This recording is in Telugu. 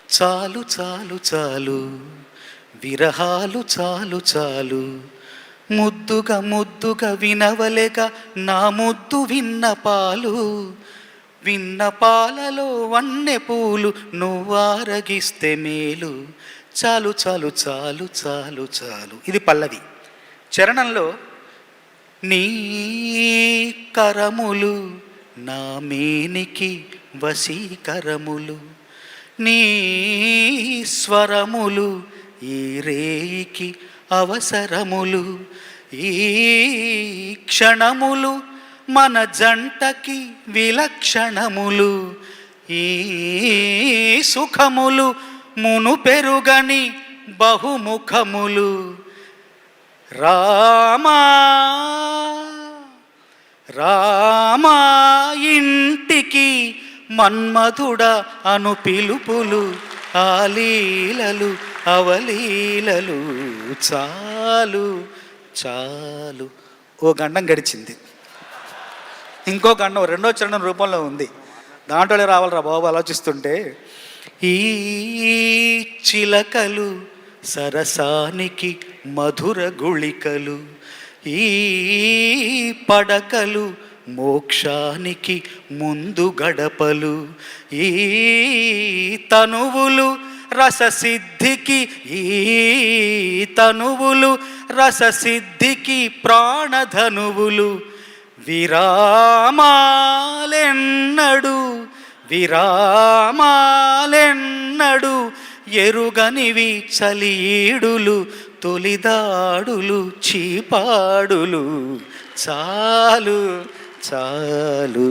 చాలు చాలు చాలు విరహాలు చాలు చాలు, ముద్దుగా ముద్దుగా వినవలేక నా ముద్దు విన్నపాలు, విన్నపాలలో వన్నె పూలు నువ్వారగిస్తే మేలు. చాలు చాలు చాలు చాలు చాలు. ఇది పల్లవి. చరణంలో నీ కరములు నా మేనికి వశీకరములు, నీ స్వరములు ఈ రేయికి అవసరములు, ఈ క్షణములు మన జంటకి విలక్షణములు, ఈ సుఖములు మును పెరుగని బహుముఖములు. రామా రామా ఇంటికి మన్మధుడ అను పిలుపులు, ఆలీలలు అవలీలలు. చాలు చాలు. ఓ గండం గడిచింది, ఇంకో గండం రెండో చరణం రూపంలో ఉంది. దాంట్లోనే రావాలరా బాబు ఆలోచిస్తుంటే. ఈ చిలకలు సరసానికి మధుర గుళికలు, ఈ పడకలు మోక్షానికి ముందు గడపలు, ఈ తనువులు రససిద్ధికి, ఈ తనువులు రససిద్ధికి ప్రాణధనువులు. విరామాలెన్నడు విరామాలెన్నడు ఎరుగనివి చలీడులు, తొలిదాడులు చీపాడులు. చాలు చాలు.